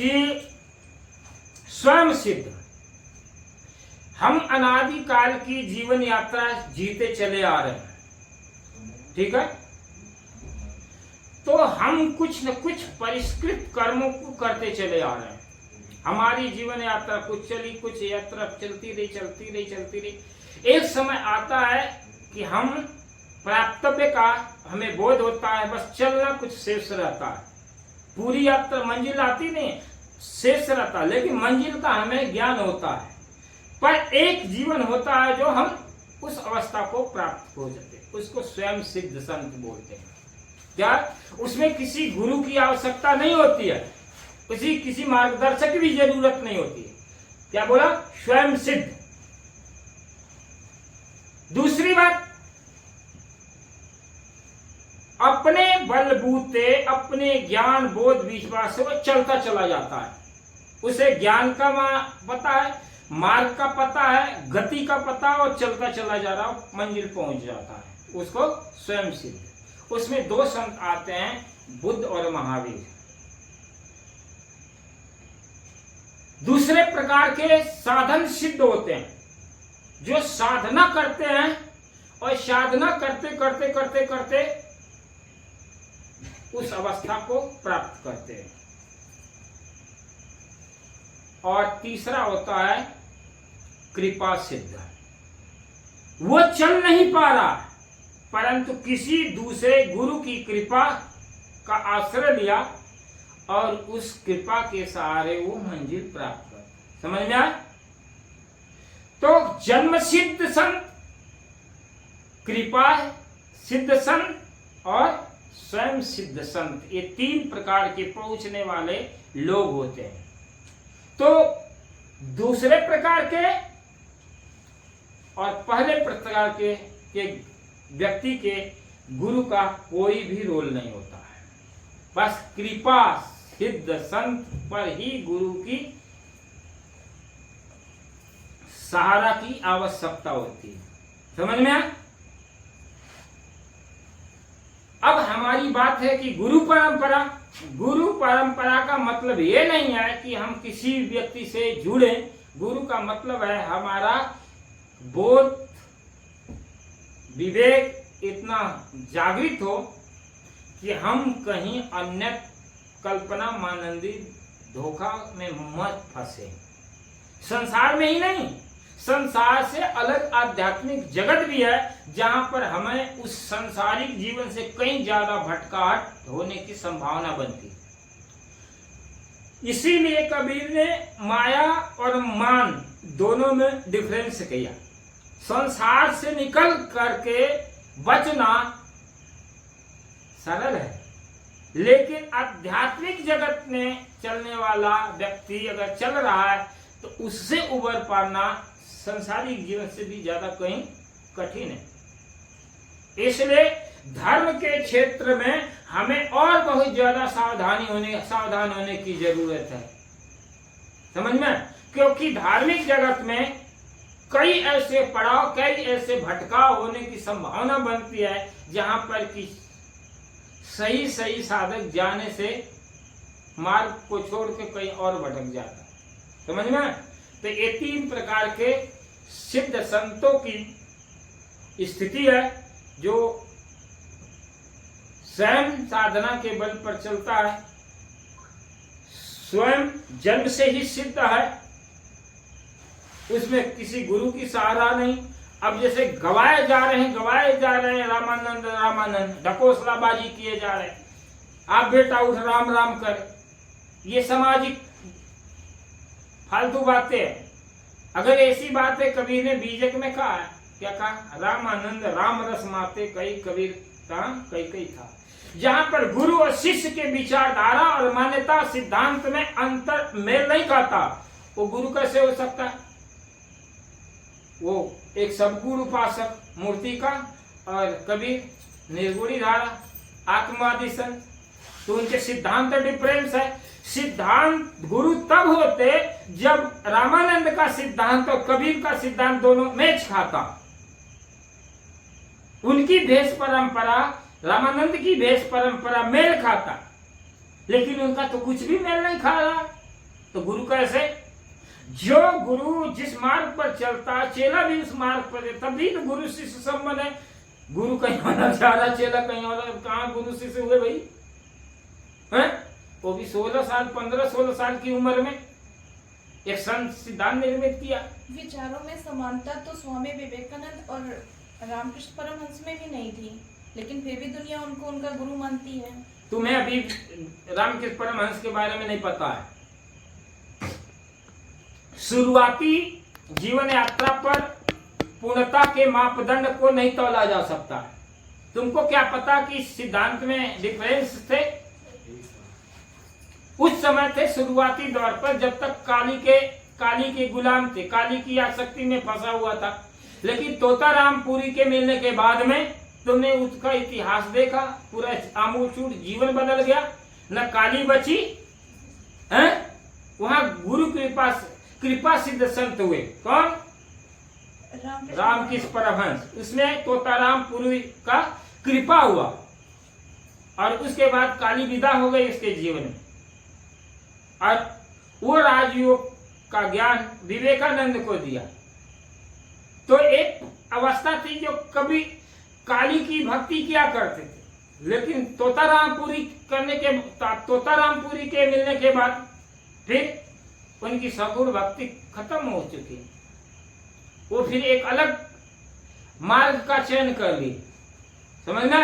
कि स्वयं सिद्ध हम अनादिकाल की जीवन यात्रा जीते चले आ रहे हैं, ठीक है। तो हम कुछ न कुछ परिष्कृत कर्मों को करते चले आ रहे हैं। हमारी जीवन यात्रा कुछ चली, कुछ यात्रा चलती रही। एक समय आता है कि हम प्राप्तव्य का हमें बोध होता है, बस चलना कुछ शेष रहता है। पूरी यात्रा मंजिल आती नहीं, शेष रहता, लेकिन मंजिल का हमें ज्ञान होता है। पर एक जीवन होता है जो हम उस अवस्था को प्राप्त हो जाते हैं, उसको स्वयं सिद्ध संत बोलते हैं। क्या उसमें किसी गुरु की आवश्यकता नहीं होती है, किसी मार्गदर्शक की भी जरूरत नहीं होती है। क्या बोला? स्वयं सिद्ध। दूसरी बात, अपने बलबूते, अपने ज्ञान बोध विश्वास से वो चलता चला जाता है। उसे ज्ञान का पता है, मार्ग का पता है, गति का पता, और चलता चला जा रहा, मंजिल पहुंच जाता है, उसको स्वयं सिद्ध। उसमें दो संत आते हैं, बुद्ध और महावीर। दूसरे प्रकार के साधन सिद्ध होते हैं, जो साधना करते हैं और साधना करते उस अवस्था को प्राप्त करते हैं। और तीसरा होता है कृपा सिद्ध। वो चल नहीं पा रहा, परंतु किसी दूसरे गुरु की कृपा का आश्रय लिया और उस कृपा के सहारे वो मंजिल प्राप्त कर। समझ में आया? तो जन्म सिद्ध संत, कृपा सिद्ध संत और स्वयं सिद्ध संत, ये तीन प्रकार के पहुंचने वाले लोग होते हैं। तो दूसरे प्रकार के और पहले प्रकार के व्यक्ति के गुरु का कोई भी रोल नहीं होता है। बस कृपा सिद्ध संत पर ही गुरु की सहारा की आवश्यकता होती है। समझ में आया? अब हमारी बात है कि गुरु परंपरा का मतलब ये नहीं है कि हम किसी व्यक्ति से जुड़े। गुरु का मतलब है हमारा बोध विवेक इतना जागृत हो कि हम कहीं अन्य कल्पना मानंदी धोखा में मत फंसे। संसार में ही नहीं, संसार से अलग आध्यात्मिक जगत भी है, जहां पर हमें उस सांसारिक जीवन से कहीं ज्यादा भटकाहट होने की संभावना बनती। इसीलिए कबीर ने माया और मान दोनों में डिफरेंस किया। संसार से निकल करके बचना सरल है, लेकिन आध्यात्मिक जगत में चलने वाला व्यक्ति अगर चल रहा है तो उससे उबर पाना संसारिक जीवन से भी ज्यादा कहीं कठिन है। इसलिए धर्म के क्षेत्र में हमें और बहुत ज्यादा सावधान होने की जरूरत है। समझ में? क्योंकि धार्मिक जगत में कई ऐसे पड़ाव, कई ऐसे भटकाव होने की संभावना बनती है, जहां पर कि सही साधक जाने से मार्ग को छोड़ के कहीं और भटक जाता। समझ में? तो ये तीन प्रकार के सिद्ध संतों की स्थिति है, जो स्वयं साधना के बल पर चलता है, स्वयं जन्म से ही सिद्ध है, उसमें किसी गुरु की सहारा नहीं। अब जैसे गवाए जा रहे हैं रामानंद ढकोसलाबाजी किए जा रहे हैं, आप बेटा उठ राम राम कर, ये सामाजिक फालतू बातें हैं। अगर ऐसी बातें कबीर ने बीजक में कहा है, क्या कहा? रामानंद राम रस माते कई कबीर कई था। जहां पर गुरु और शिष्य के विचारधारा और मान्यता सिद्धांत में अंतर मेल नहीं खाता, वो गुरु कैसे हो सकता है? वो एक सबगुण उपासक मूर्ति का और कबीर निर्गुणी धारा आत्मवादी संत, तो उनके सिद्धांत डिफरेंस है। सिद्धांत गुरु तब होते जब रामानंद का सिद्धांत और कबीर का सिद्धांत दोनों मैच खाता। उनकी भेष परंपरा, रामानंद की भेष परंपरा मेल खाता, लेकिन उनका तो कुछ भी मेल नहीं खा रहा। तो गुरु कैसे? जो गुरु जिस मार्ग पर चलता, चेला भी उस मार्ग पर, तभी तो गुरु शिष्य संबंध है। गुरु कहीं और जा रहा, चेला कहीं और, कहाँ गुरु शिष्य हुए भाई? हैं? वो भी 16 साल 15-16 साल की उम्र में एक संत सिद्धांत निर्मित किया। विचारों में समानता तो स्वामी विवेकानंद और रामकृष्ण परमहंस में भी नहीं थी, लेकिन फिर भी दुनिया उनको उनका गुरु मानती है। तुम्हें अभी रामकृष्ण परमहंस के बारे में नहीं पता है। शुरुआती जीवन यात्रा पर पूर्णता के मापदंड को नहीं तौला जा सकता। तुमको क्या पता कि सिद्धांत में डिफरेंस थे? उस समय थे शुरुआती दौर पर, जब तक काली के गुलाम थे, काली की आसक्ति में फंसा हुआ था। लेकिन तोतारामपुरी के मिलने के बाद में तुमने उसका इतिहास देखा, पूरा आमूलचूल जीवन बदल गया। न काली बची है, वहां गुरु कृपा सिद्ध संत हुए। कौन? रामकृष्ण परमहंस। उसमें तोतारामपुरी का कृपा हुआ और उसके बाद काली विदा हो गई उसके जीवन में। और वो राजयोग का ज्ञान विवेकानंद को दिया। तो एक अवस्था थी जो कभी काली की भक्ति किया करते थे, लेकिन तोतारामपुरी के मिलने के बाद फिर उनकी सगुण भक्ति खत्म हो चुकी है। वो फिर एक अलग मार्ग का चयन कर ली। समझना?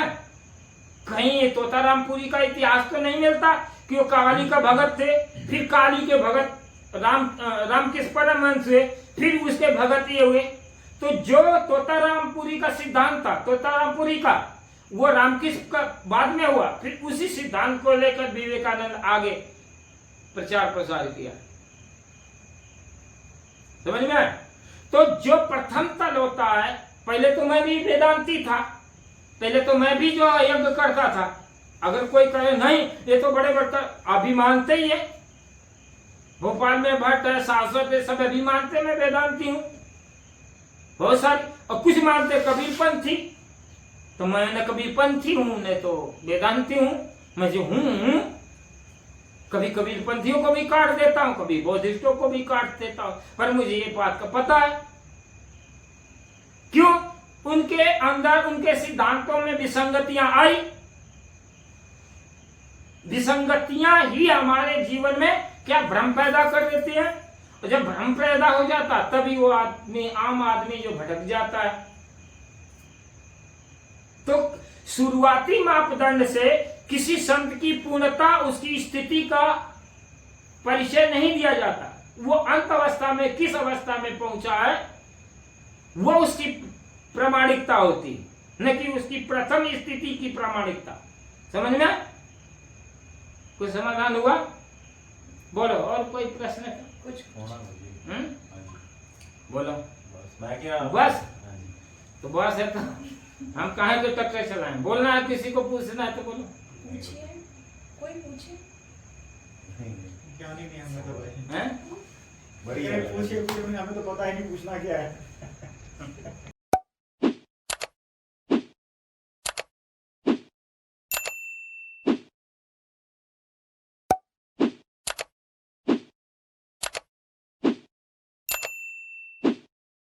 कहीं तोतारामपुरी का इतिहास तो नहीं मिलता कि वो काली का भगत थे, फिर काली के भगत रामकृष्ण परमहंस हुए, फिर उसके भगत ये हुए। तो जो तोतारामपुरी का सिद्धांत था, तोतारामपुरी का, वो रामकृष्ण का बाद में हुआ। फिर उसी सिद्धांत को लेकर विवेकानंद आगे प्रचार प्रसार किया। समझ में? तो जो प्रथम तल होता है, पहले तो मैं भी वेदांती था, पहले तो मैं भी जो यज्ञ करता था। अगर कोई कहे नहीं ये तो बड़े बड़े, अभी मानते ही है। भोपाल में भट्ट है, शाश्वत है, सब अभी मानते मैं वेदांती हूँ, बहुत सारे। और कुछ मानते कबीरपंथी, तो मैं न कबीरपंथी हूँ न तो वेदांती हूँ, मैं जो हूँ। कभी कबीरपंथियों को भी काट देता हूँ, कभी बौद्धिस्टों को भी काट देता हूँ, पर मुझे ये बात का पता है। क्यों? उनके अंदर उनके सिद्धांतों में विसंगतियां आई। विसंगतियां ही हमारे जीवन में क्या भ्रम पैदा कर देती हैं, और जब भ्रम पैदा हो जाता तभी वो आदमी, आम आदमी जो भटक जाता है। तो शुरुआती मापदंड से किसी संत की पूर्णता, उसकी स्थिति का परिचय नहीं दिया जाता। वो अंत अवस्था में किस अवस्था में पहुंचा है, वो उसकी प्रामाणिकता होती, न कि उसकी प्रथम स्थिति की प्रामाणिकता। समझ में? कुछ समाधान हुआ? बोलो, और कोई प्रश्न है? कुछ बोलो। बस बस तो बस है, तो हम कहाँ के टक्कर चलाएं? बोलना है, किसी को पूछना है तो बोलो। पूछिए, कोई पूछे। क्या नहीं हमें तो हैं? बढ़िया, पूछिए, हमें तो पता ही नहीं पूछना क्या है।